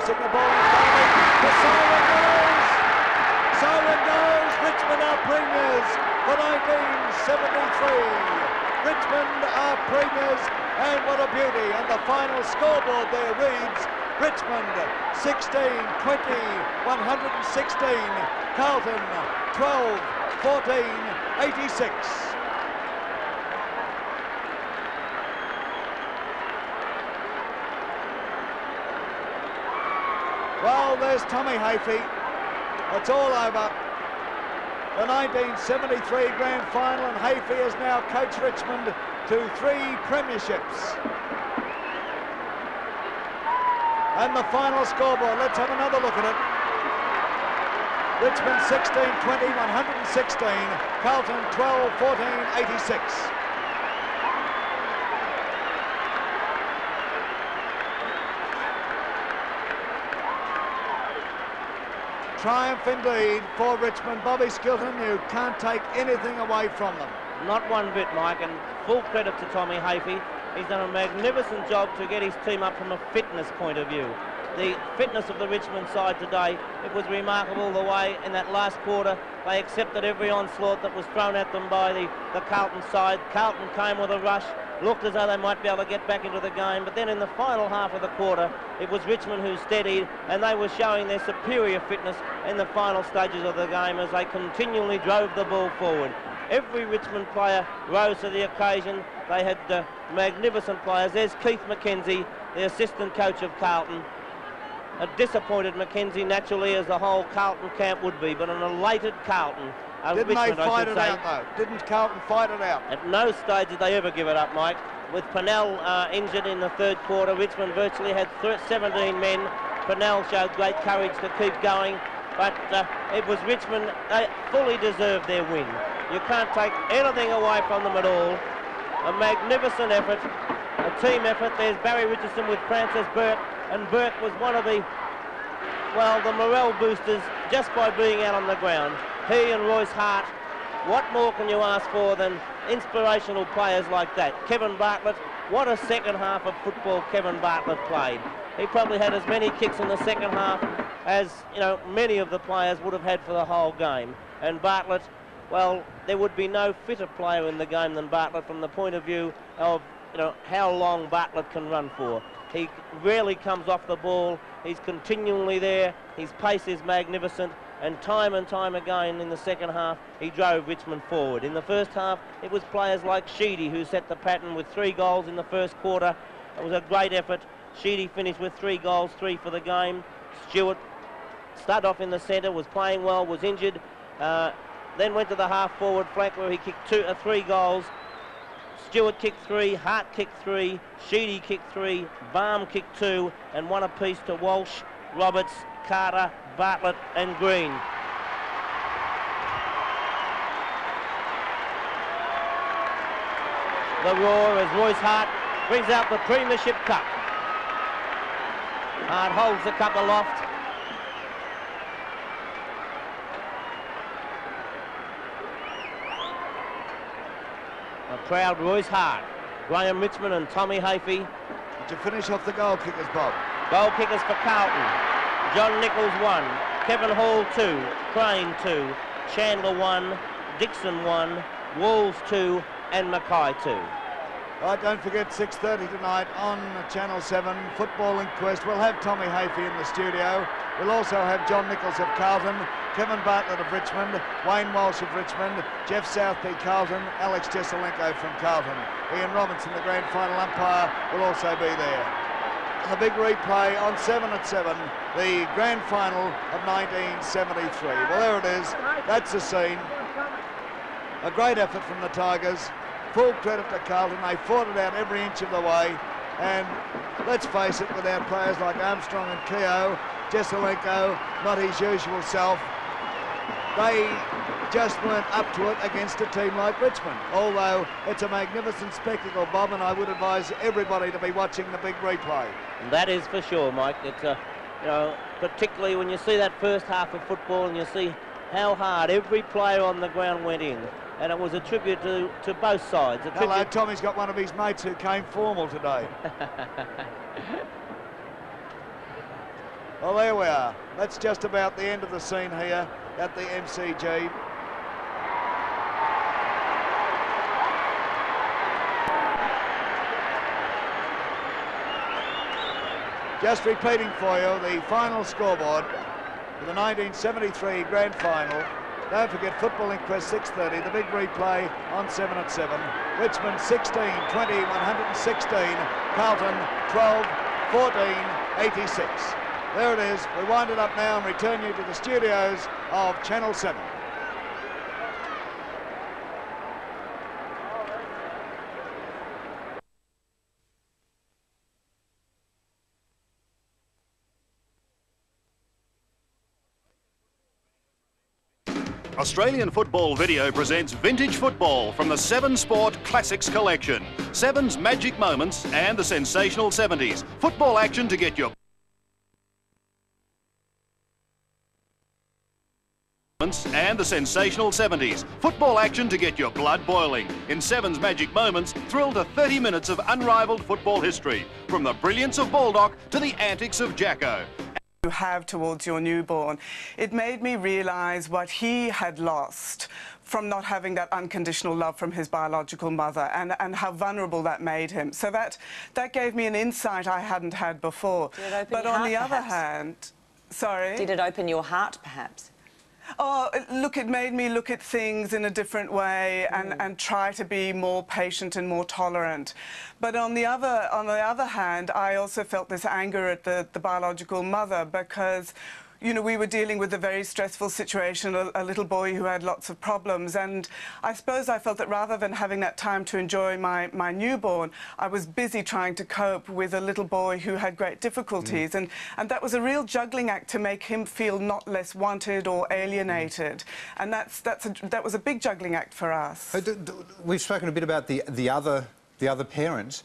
forcing the ball in front of him. The siren goes! Siren goes! Richmond are premiers for 1973. Richmond are premiers, and what a beauty. And the final scoreboard there reads Richmond 16, 20, 116. Carlton 12, 14, 86. Well, there's Tommy Hafey. It's all over. The 1973 Grand Final, and Hafey has now coached Richmond to 3 premierships. And the final scoreboard, let's have another look at it. Richmond 16, 20, 116. Carlton 12, 14, 86. Triumph indeed for Richmond. Bobby Skilton, you can't take anything away from them. Not one bit, Mike, and full credit to Tommy Hafey. He's done a magnificent job to get his team up from a fitness point of view. The fitness of the Richmond side today, it was remarkable the way in that last quarter they accepted every onslaught that was thrown at them by the Carlton side. Carlton came with a rush, looked as though they might be able to get back into the game, but then in the final half of the quarter it was Richmond who steadied, and they were showing their superior fitness in the final stages of the game as they continually drove the ball forward. Every Richmond player rose to the occasion. They had magnificent players. There's Keith McKenzie, the assistant coach of Carlton. A disappointed McKenzie, naturally, as the whole Carlton camp would be, but an elated Carlton. Didn't Richmond, they fight it out, though? Didn't Carlton fight it out? At no stage did they ever give it up, Mike. With Pennell injured in the third quarter, Richmond virtually had 17 men. Pennell showed great courage to keep going, but it was Richmond. They fully deserved their win. You can't take anything away from them at all. A magnificent effort, a team effort. There's Barry Richardson with Francis Burke, and Burke was one of the morale boosters just by being out on the ground. He and Royce Hart, what more can you ask for than inspirational players like that? Kevin Bartlett, what a second half of football Kevin Bartlett played. He probably had as many kicks in the second half as, many of the players would have had for the whole game. And Bartlett, well, there would be no fitter player in the game than Bartlett from the point of view of, how long Bartlett can run for. He rarely comes off the ball. He's continually there. His pace is magnificent. And time again in the second half, he drove Richmond forward. In the first half, it was players like Sheedy who set the pattern with 3 goals in the first quarter. It was a great effort. Sheedy finished with 3 goals, 3 for the game. Stewart started off in the centre, was playing well, was injured. Then went to the half-forward flank where he kicked 3 goals. Stewart kicked 3, Hart kicked 3, Sheedy kicked 3, Baum kicked 2, and 1 apiece to Walsh, Roberts, Carter, Bartlett and Green. The roar as Royce Hart brings out the Premiership Cup. Hart holds the cup aloft. A proud Royce Hart, Graham Richmond and Tommy Hafey. To finish off the goal kickers, Bob. Goal kickers for Carlton. John Nichols 1, Kevin Hall 2, Crane 2, Chandler 1, Dixon 1, Walls 2 and Mackay 2. Right, don't forget 6:30 tonight on Channel 7, Football Inquest. We'll have Tommy Hafey in the studio. We'll also have John Nichols of Carlton, Kevin Bartlett of Richmond, Wayne Walsh of Richmond, Jeff Southby Carlton, Alex Jesselenko from Carlton. Ian Robinson, the grand final umpire, will also be there. The big replay on 7 at 7, the grand final of 1973. Well, there it is. That's the scene. A great effort from the Tigers. Full credit to Carlton. They fought it out every inch of the way. And let's face it, without players like Armstrong and Keogh, Jesselenko, not his usual self, they just weren't up to it against a team like Richmond. Although it's a magnificent spectacle, Bob, and I would advise everybody to be watching the big replay. That is for sure, Mike. It's particularly when you see that first half of football and you see how hard every player on the ground went in. And it was a tribute to both sides. Hello, Tommy's got one of his mates who came formal today. Well, there we are. That's just about the end of the scene here at the MCG. Just repeating for you the final scoreboard for the 1973 Grand Final. Don't forget Football Inquest 6:30, the big replay on 7 at 7. Richmond 16, 20, 116. Carlton 12, 14, 86. There it is. We wind it up now and return you to the studios of Channel 7. Australian Football Video presents Vintage Football from the 7 Sport Classics collection. 7's magic moments and the sensational 70s. Football action to get your and the sensational 70s. Football action to get your blood boiling. In 7's magic moments, thrill to 30 minutes of unrivaled football history. From the brilliance of Baldock to the antics of Jacko. You have towards your newborn. It made me realise what he had lost from not having that unconditional love from his biological mother, and how vulnerable that made him. So that gave me an insight I hadn't had before. But on the other hand, sorry? Did it open your heart, perhaps? Oh, look, it made me look at things in a different way and try to be more patient and more tolerant. But on the other hand, I also felt this anger at the biological mother because, you know, we were dealing with a very stressful situation, a little boy who had lots of problems, and I suppose I felt that rather than having that time to enjoy my newborn, I was busy trying to cope with a little boy who had great difficulties, and that was a real juggling act to make him feel not less wanted or alienated, and that was a big juggling act for us. We've spoken a bit about the other parents.